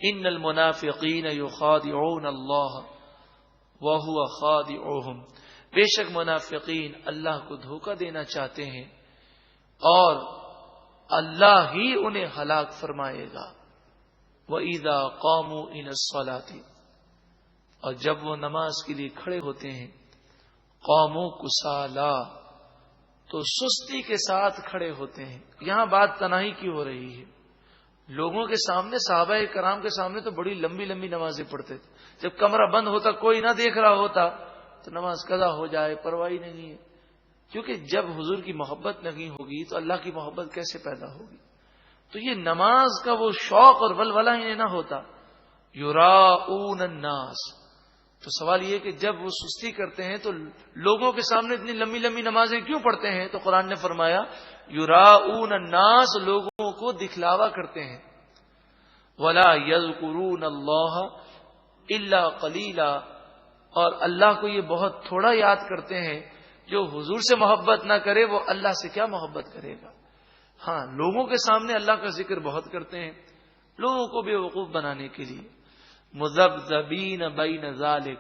ان المنافقین یخادعون اللہ وہو خادعہم، بے شک منافقین اللہ کو دھوکہ دینا چاہتے ہیں اور اللہ ہی انہیں ہلاک فرمائے گا۔ وَإِذَا قَامُوا إِلَى الصَّلَاةِ، اور جب وہ نماز کے لیے کھڑے ہوتے ہیں، قَامُوا كُسَالَىٰ، تو سستی کے ساتھ کھڑے ہوتے ہیں۔ یہاں بات تنہائی کی ہو رہی ہے۔ لوگوں کے سامنے، صحابہ کرام کے سامنے تو بڑی لمبی لمبی نمازیں پڑھتے تھے، جب کمرہ بند ہوتا، کوئی نہ دیکھ رہا ہوتا تو نماز قضا ہو جائے، پرواہ نہیں ہے، کیونکہ جب حضور کی محبت نہیں ہوگی تو اللہ کی محبت کیسے پیدا ہوگی؟ تو یہ نماز کا وہ شوق اور ولولہ انہیں نہ ہوتا۔ یراؤون الناس، تو سوال یہ کہ جب وہ سستی کرتے ہیں تو لوگوں کے سامنے اتنی لمبی لمبی نمازیں کیوں پڑھتے ہیں؟ تو قرآن نے فرمایا یراؤون الناس، لوگوں کو دکھلاوا کرتے ہیں۔ ولا یذکرون اللہ الا قلیلا، اور اللہ کو یہ بہت تھوڑا یاد کرتے ہیں۔ جو حضور سے محبت نہ کرے وہ اللہ سے کیا محبت کرے گا؟ ہاں، لوگوں کے سامنے اللہ کا ذکر بہت کرتے ہیں، لوگوں کو بے وقوف بنانے کے لیے۔ مذبذبین بین ذالک،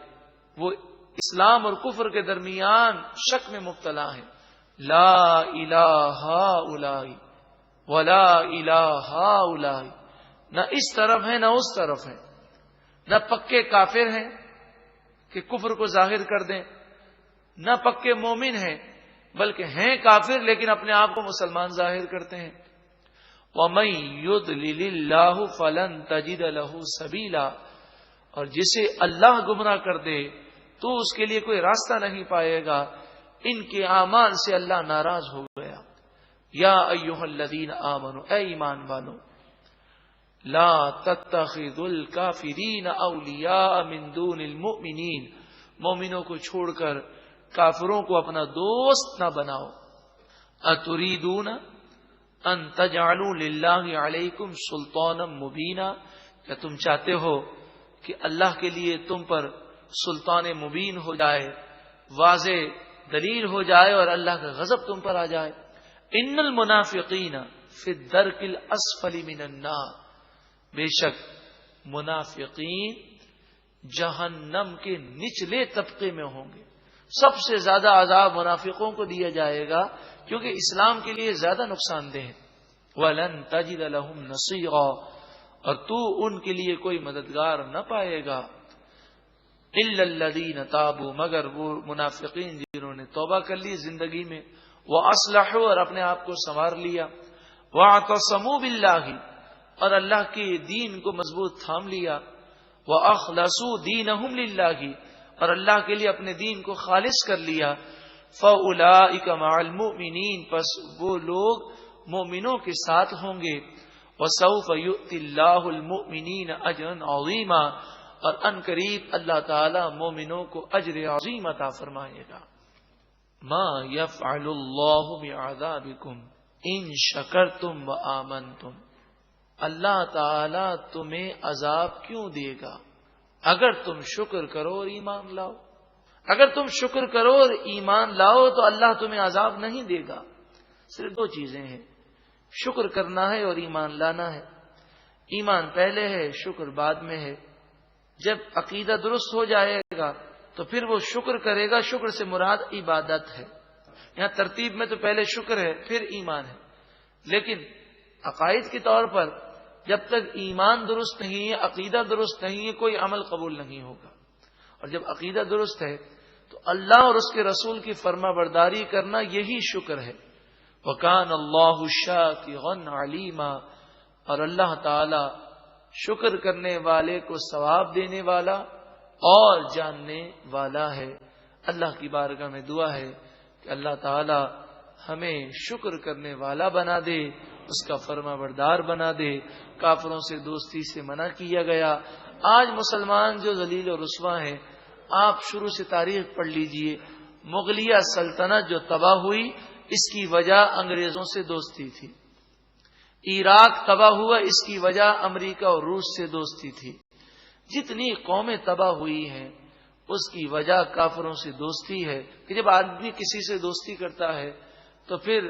وہ اسلام اور کفر کے درمیان شک میں مبتلا ہیں۔ لا الہ ہؤلاء ولا الہ ہؤلاء، نہ اس طرف ہے نہ اس طرف ہے، نہ پکے کافر ہیں کہ کفر کو ظاہر کر دیں، نہ پکے مومن ہیں بلکہ ہیں کافر لیکن اپنے آپ کو مسلمان ظاہر کرتے ہیں۔ وَمَن يُضْلِلِ اللَّهُ فَلَن تَجِدَ لَهُ سَبِيلًا، اور جسے اللہ گمراہ کر دے تو اس کے لیے کوئی راستہ نہیں پائے گا۔ ان کے اعمال سے اللہ ناراض ہو گیا۔ یا ایھا الذین آمنوا، اے ایمان والو، لا تتخذوا الکافرین اولیاء من دون المؤمنین، مومنوں کو چھوڑ کر کافروں کو اپنا دوست نہ بناؤ۔ اتریدون ان تجعلوا للہ علیکم سلطانا مبینا، کیا تم چاہتے ہو کہ اللہ کے لیے تم پر سلطان مبین ہو جائے، واضح دلیل ہو جائے اور اللہ کا غضب تم پر آ جائے؟ ان المنافقین فی الدرک الاسفل من النار، بے شک منافقین جہنم کے نچلے طبقے میں ہوں گے۔ سب سے زیادہ عذاب منافقوں کو دیا جائے گا کیونکہ اسلام کے لیے زیادہ نقصان دہ ہے۔ وَلَن تَجِدَ لَهُمْ نَصِيرًا، اور تو ان کے لیے کوئی مددگار نہ پائے گا۔ إِلَّا الَّذِينَ تَابُوا، مگر وہ منافقین جنہوں نے توبہ کر لی زندگی میں، وَأَصْلَحُوا، اور اپنے آپ کو سنوار لیا، وَاعْتَصَمُوا بِاللَّهِ، اور اللہ کے دین کو مضبوط تھام لیا، وَأَخْلَصُوا دِينَهُمْ لِلَّهِ، اور اللہ کے لیے اپنے دین کو خالص کر لیا، فَأُولَئِكَ مَعَ الْمُؤْمِنِينَ، پس وہ لوگ مومنوں کے ساتھ ہوں گے، وَسَوْفَ يُؤْتِ اللَّهُ الْمُؤْمِنِينَ أَجْرًا عَظِيمًا، اور ان قریب اللہ تعالی مومنوں کو اجر عظیم عطا فرمائے گا۔ ما يفعل الله بعذابكم ان شکرتم وآمنتم، اللہ تعالی تمہیں عذاب کیوں دے گا اگر تم شکر کرو اور ایمان لاؤ؟ اگر تم شکر کرو اور ایمان لاؤ تو اللہ تمہیں عذاب نہیں دے گا۔ صرف دو چیزیں ہیں، شکر کرنا ہے اور ایمان لانا ہے۔ ایمان پہلے ہے، شکر بعد میں ہے۔ جب عقیدہ درست ہو جائے گا تو پھر وہ شکر کرے گا۔ شکر سے مراد عبادت ہے۔ یہاں ترتیب میں تو پہلے شکر ہے پھر ایمان ہے، لیکن عقائد کے طور پر جب تک ایمان درست نہیں ہے، عقیدہ درست نہیں ہے، کوئی عمل قبول نہیں ہوگا۔ اور جب عقیدہ درست ہے تو اللہ اور اس کے رسول کی فرما برداری کرنا یہی شکر ہے۔ وَكَانَ اللَّهُ شَاكِرًا عَلِيمًا، اور اللہ تعالی شکر کرنے والے کو ثواب دینے والا اور جاننے والا ہے۔ اللہ کی بارگاہ میں دعا ہے کہ اللہ تعالی ہمیں شکر کرنے والا بنا دے، اس کا فرما بردار بنا دے۔ کافروں سے دوستی سے منع کیا گیا۔ آج مسلمان جو ذلیل و رسوا ہیں، آپ شروع سے تاریخ پڑھ لیجئے، مغلیہ سلطنت جو تباہ ہوئی اس کی وجہ انگریزوں سے دوستی تھی۔ عراق تباہ ہوا اس کی وجہ امریکہ اور روس سے دوستی تھی۔ جتنی قومیں تباہ ہوئی ہیں اس کی وجہ کافروں سے دوستی ہے کہ جب آدمی کسی سے دوستی کرتا ہے تو پھر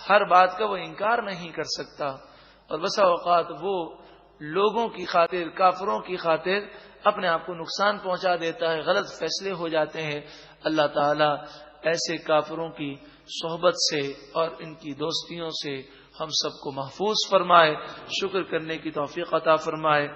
ہر بات کا وہ انکار نہیں کر سکتا، اور بسا اوقات وہ لوگوں کی خاطر، کافروں کی خاطر اپنے آپ کو نقصان پہنچا دیتا ہے، غلط فیصلے ہو جاتے ہیں۔ اللہ تعالیٰ ایسے کافروں کی صحبت سے اور ان کی دوستیوں سے ہم سب کو محفوظ فرمائے، شکر کرنے کی توفیق عطا فرمائے۔